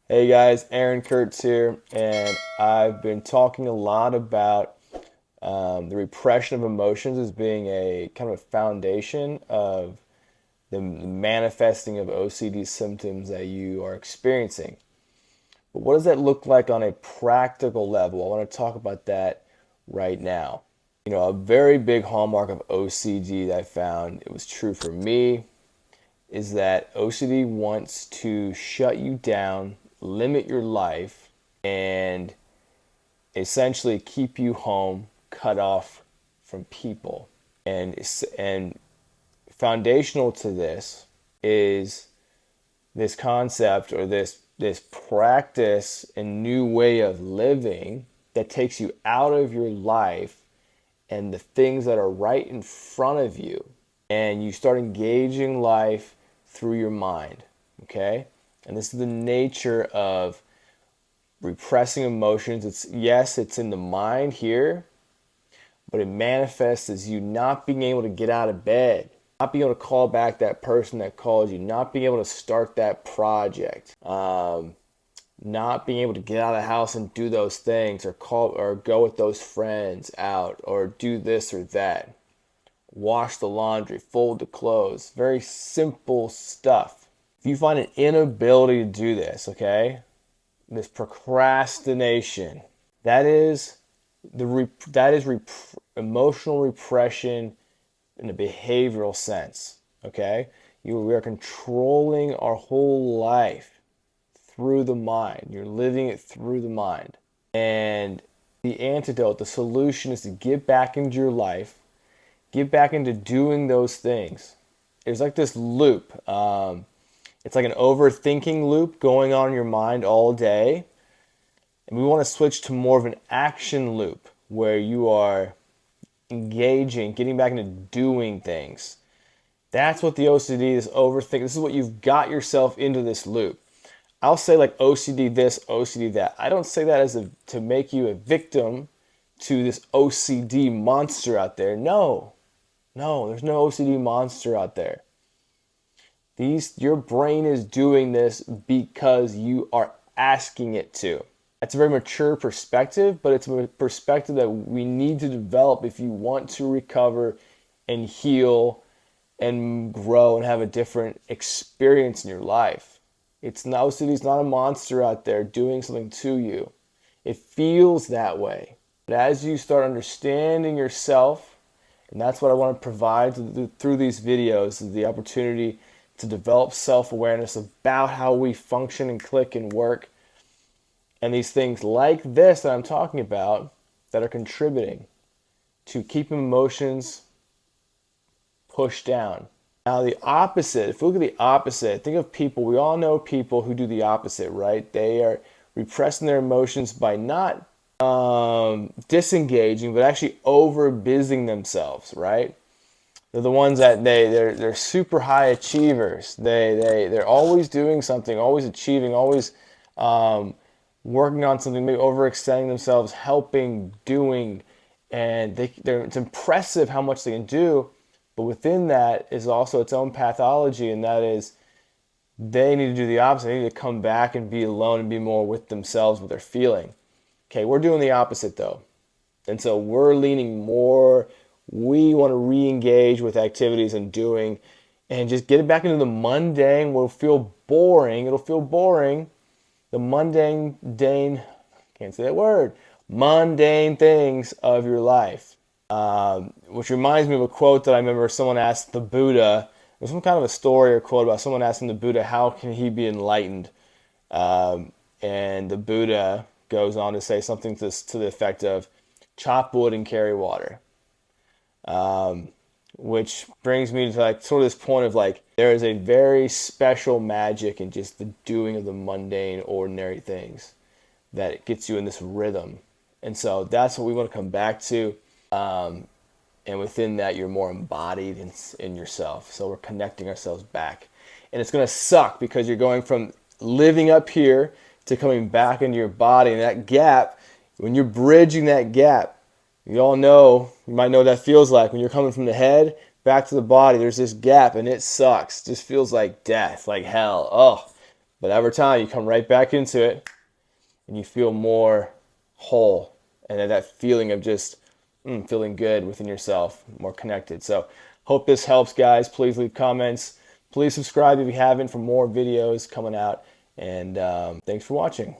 Hey guys, Aaron Kurtz here, and I've been talking a lot about the repression of emotions as being a kind of a foundation of the manifesting of OCD symptoms that you are experiencing. But what does that look like on a practical level? I want to talk about that right now. A very big hallmark of OCD that I found, it was true for me, is that OCD wants to shut you down, limit your life, and essentially keep you home, cut off from people. And foundational to this is this concept or this practice and new way of living that takes you out of your life and the things that are right in front of you, and you start engaging life through your mind. Okay? And this is the nature of repressing emotions. It's in the mind here, but it manifests as you not being able to get out of bed, not being able to call back that person that called you, not being able to start that project, not being able to get out of the house and do those things, or call or go with those friends out, or do this or that, wash the laundry, fold the clothes. Very simple stuff. If you find an inability to do this, okay, this procrastination, that is emotional repression in a behavioral sense. Okay, we are controlling our whole life through the mind. You're living it through the mind. And the antidote, the solution, is to get back into your life, get back into doing those things. It's like this loop. It's like an overthinking loop going on in your mind all day. And we want to switch to more of an action loop where you are engaging, getting back into doing things. That's what the OCD is, overthinking. This is what you've got yourself into, this loop. I'll say like OCD this, OCD that. I don't say that to make you a victim to this OCD monster out there. No, there's no OCD monster out there. Your brain is doing this because you are asking it to. That's a very mature perspective, but it's a perspective that we need to develop if you want to recover and heal and grow and have a different experience in your life. OCD is not a monster out there doing something to you. It feels that way. But as you start understanding yourself, and that's what I want to provide through these videos, is the opportunity to develop self-awareness about how we function and click and work, and these things like this that I'm talking about that are contributing to keeping emotions pushed down. Now the opposite, if we look at the opposite, think of people, we all know people who do the opposite, right? They are repressing their emotions by not disengaging, but actually over-busying themselves, right? They're the ones that they're super high achievers. They're always doing something, always achieving, always working on something, maybe overextending themselves, helping, doing, and it's impressive how much they can do. But within that is also its own pathology, and that is they need to do the opposite. They need to come back and be alone and be more with themselves, what they're feeling. Okay, we're doing the opposite though. And so we're leaning more, we want to re-engage with activities and doing, and just get it back into the mundane. Will feel boring. It'll feel boring. The can't say that word, mundane things of your life. Which reminds me of a quote that I remember someone asked the Buddha. It was some kind of a story or quote about someone asking the Buddha, how can he be enlightened? And the Buddha goes on to say something to the effect of, chop wood and carry water. Which brings me to like sort of this point of like, there is a very special magic in just the doing of the mundane, ordinary things that it gets you in this rhythm. And so that's what we want to come back to. And within that, you're more embodied in yourself. So we're connecting ourselves back. And it's going to suck because you're going from living up here to coming back into your body. And that gap, when you're bridging that gap, you all know, you might know what that feels like. When you're coming from the head back to the body, there's this gap and it sucks. It just feels like death, like hell. Oh, But over time, you come right back into it and you feel more whole, and that feeling of just feeling good within yourself, more connected. So hope this helps, guys. Please leave comments. Please subscribe if you haven't for more videos coming out. And thanks for watching.